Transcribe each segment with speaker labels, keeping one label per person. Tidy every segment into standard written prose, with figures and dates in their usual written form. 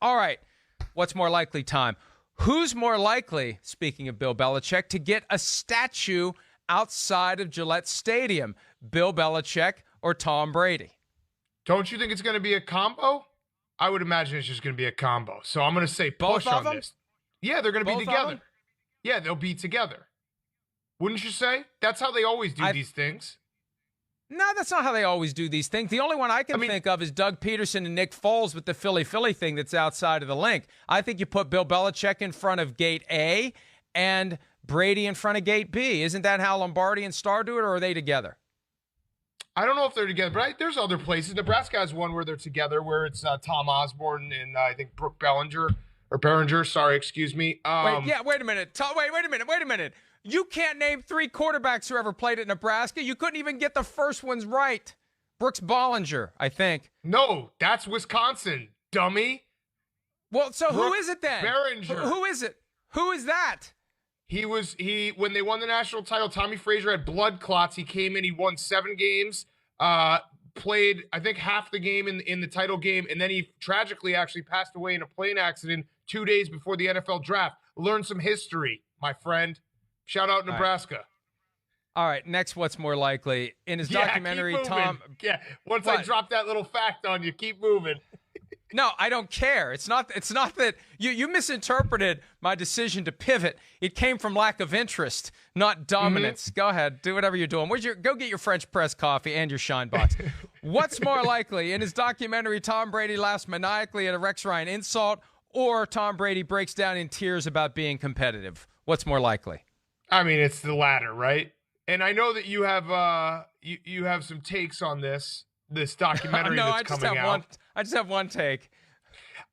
Speaker 1: All right, what's more likely time? Who's more likely, speaking of Bill Belichick, to get a statue outside of Gillette Stadium? Bill Belichick or Tom Brady?
Speaker 2: Don't you think it's going to be a combo? I would imagine it's just going to be a combo. So I'm going to say push on this. Yeah, they're going to be together. Yeah, they'll be together. Wouldn't you say? That's how they always do these things.
Speaker 1: No, that's not how they always do these things. The only one I can think of is Doug Peterson and Nick Foles with the Philly thing that's outside of the link. I think you put Bill Belichick in front of gate A and Brady in front of gate B. Isn't that how Lombardi and Starr do it, or are they together?
Speaker 2: I don't know if they're together, but there's other places. Nebraska has one where they're together, where it's Tom Osborne and I think Brooke Bellinger. Sorry, excuse me.
Speaker 1: Wait a minute. Wait a minute. You can't name 3 quarterbacks who ever played at Nebraska. You couldn't even get the first ones right. Brooks Bollinger, I think.
Speaker 2: No, that's Wisconsin, dummy.
Speaker 1: Well, so who is it then?
Speaker 2: Behringer.
Speaker 1: Who is it? Who is that?
Speaker 2: When they won the national title, Tommy Frazier had blood clots. He came in, he won 7 games, played, I think, half the game in the title game, and then he tragically actually passed away in a plane accident 2 days before the NFL draft. Learn some history, my friend. Shout out Nebraska.
Speaker 1: All right, next, what's more likely? In his documentary, Tom...
Speaker 2: Yeah, once I drop that little fact on you, keep moving.
Speaker 1: No, I don't care. It's not that you misinterpreted my decision to pivot. It came from lack of interest, not dominance. Mm-hmm. Go ahead, do whatever you're doing. Go get your French press coffee and your Shine Box. What's more likely? In his documentary, Tom Brady laughs maniacally at a Rex Ryan insult, or Tom Brady breaks down in tears about being competitive? What's more likely?
Speaker 2: I mean, it's the latter, right? And I know that you have you have some takes on this documentary that's coming out.
Speaker 1: I just have one take.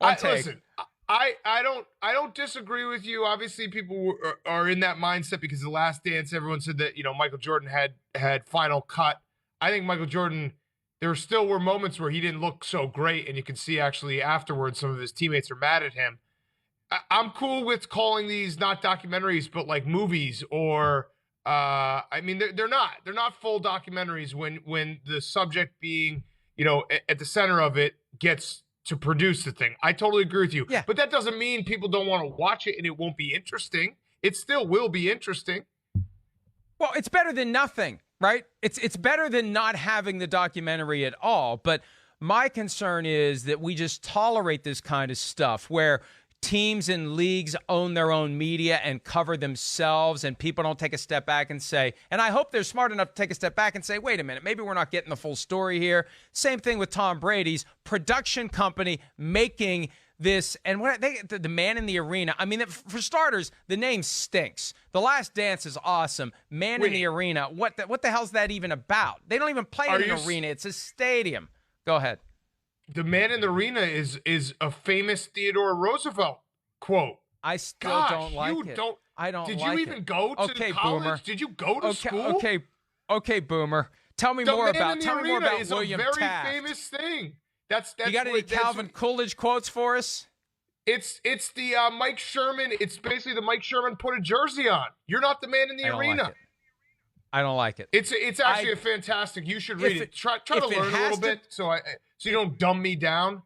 Speaker 2: Listen, I don't disagree with you. Obviously, people are in that mindset because The Last Dance, everyone said that, Michael Jordan had final cut. I think Michael Jordan, there still were moments where he didn't look so great, and you can see actually afterwards some of his teammates are mad at him. I'm cool with calling these not documentaries, but like movies or they're not full documentaries when the subject being, at the center of it gets to produce the thing. I totally agree with you.
Speaker 1: Yeah.
Speaker 2: But that doesn't mean people don't want to watch it and it won't be interesting. It still will be interesting.
Speaker 1: Well, it's better than nothing, right? It's better than not having the documentary at all. But my concern is that we just tolerate this kind of stuff where teams and leagues own their own media and cover themselves, and people don't take a step back and say, and I hope they're smart enough to take a step back and say, wait a minute, maybe we're not getting the full story here. Same thing with Tom Brady's production company making this, and the Man in the Arena. I mean, for starters, the name stinks. The Last Dance is awesome. Man in the Arena, what the hell's that even about? They don't even play in an arena. It's a stadium. Go ahead.
Speaker 2: The Man in the Arena is a famous Theodore Roosevelt quote.
Speaker 1: I still don't like it. I don't like it.
Speaker 2: Did you even go to college?
Speaker 1: Boomer.
Speaker 2: Did you go to school?
Speaker 1: Okay, Boomer. Tell me more about William Taft.
Speaker 2: It's a very famous thing. That's
Speaker 1: you got any Calvin Coolidge quotes for us?
Speaker 2: It's the Mike Sherman. It's basically the Mike Sherman put a jersey on. You're not the man in the arena.
Speaker 1: I don't like it.
Speaker 2: It's actually a fantastic. You should read it. Try to learn a little bit so you don't dumb me down.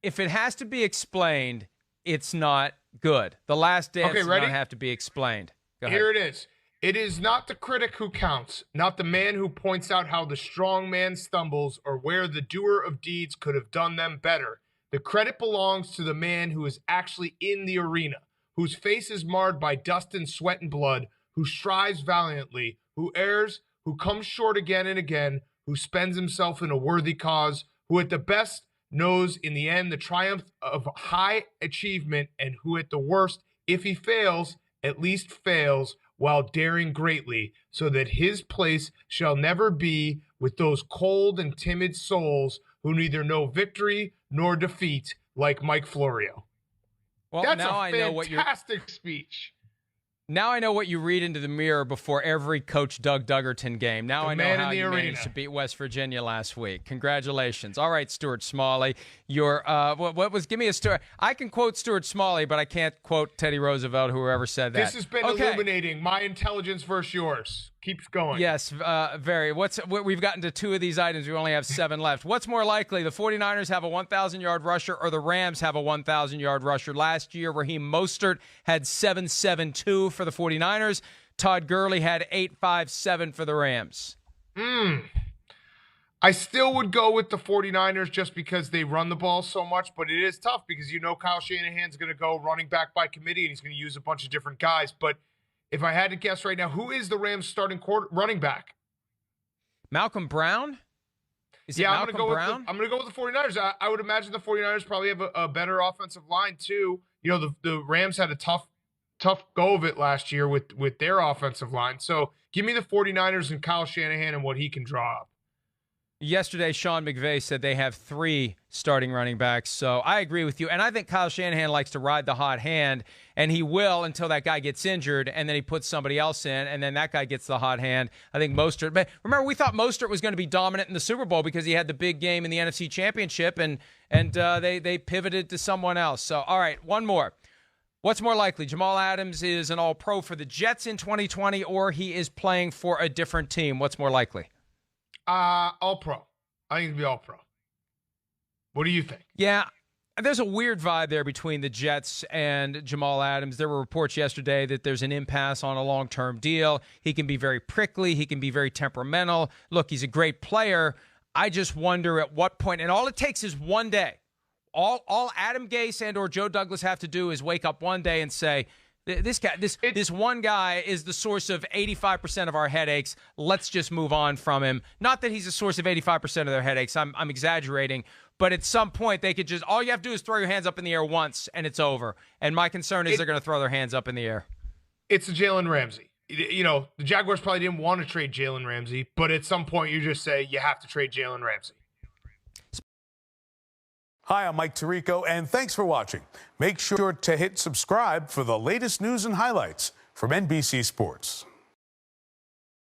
Speaker 1: If it has to be explained, it's not good. The Last Dance does not have to be explained. Go ahead.
Speaker 2: Here it is. It is not the critic who counts, not the man who points out how the strong man stumbles or where the doer of deeds could have done them better. The credit belongs to the man who is actually in the arena, whose face is marred by dust and sweat and blood, who strives valiantly, who errs, who comes short again and again, who spends himself in a worthy cause, who at the best knows in the end the triumph of high achievement, and who at the worst, if he fails, at least fails while daring greatly, so that his place shall never be with those cold and timid souls who neither know victory nor defeat, like Mike Florio.
Speaker 1: Well,
Speaker 2: that's
Speaker 1: now
Speaker 2: a fantastic speech.
Speaker 1: Now I know what you read into the mirror before every Coach Doug Duggerton game. Now I know how you managed to beat West Virginia last week. Congratulations. All right, Stuart Smalley. Give me a story. I can quote Stuart Smalley, but I can't quote Teddy Roosevelt, whoever said that.
Speaker 2: This has been illuminating. My intelligence versus yours. Keeps going.
Speaker 1: Yes, very. We've gotten to 2 of these items. We only have 7 left. What's more likely, the 49ers have a 1,000-yard rusher or the Rams have a 1,000-yard rusher? Last year, Raheem Mostert had 7.72 for the 49ers. Todd Gurley had 8.57 for the Rams.
Speaker 2: I still would go with the 49ers just because they run the ball so much, but it is tough because Kyle Shanahan's going to go running back by committee and he's going to use a bunch of different guys. But if I had to guess right now, who is the Rams' starting running back?
Speaker 1: Malcolm Brown?
Speaker 2: I'm going to go with the 49ers. I would imagine the 49ers probably have a better offensive line too. The Rams had a tough go of it last year with their offensive line. So give me the 49ers and Kyle Shanahan and what he can draw up.
Speaker 1: Yesterday, Sean McVay said they have 3 starting running backs. So I agree with you. And I think Kyle Shanahan likes to ride the hot hand, and he will until that guy gets injured, and then he puts somebody else in, and then that guy gets the hot hand. I think Mostert. But remember, we thought Mostert was going to be dominant in the Super Bowl because he had the big game in the NFC Championship, and they pivoted to someone else. So, all right, one more. What's more likely, Jamal Adams is an all-pro for the Jets in 2020, or he is playing for a different team? What's more likely?
Speaker 2: All pro. I think it'd be all pro. What do you think?
Speaker 1: Yeah, there's a weird vibe there between the Jets and Jamal Adams. There were reports yesterday that there's an impasse on a long-term deal. He can be very prickly. He can be very temperamental. Look, he's a great player. I just wonder at what point, and all it takes is one day. All Adam Gase and or Joe Douglas have to do is wake up one day and say, this one guy is the source of 85% of our headaches. Let's just move on from him. Not that he's a source of 85% of their headaches. I'm exaggerating. But at some point, they could just, all you have to do is throw your hands up in the air once, and it's over. And my concern is they're going to throw their hands up in the air.
Speaker 2: It's Jalen Ramsey. The Jaguars probably didn't want to trade Jalen Ramsey, but at some point, you just say you have to trade Jalen Ramsey.
Speaker 3: Hi, I'm Mike Tirico, and thanks for watching. Make sure to hit subscribe for the latest news and highlights from NBC Sports.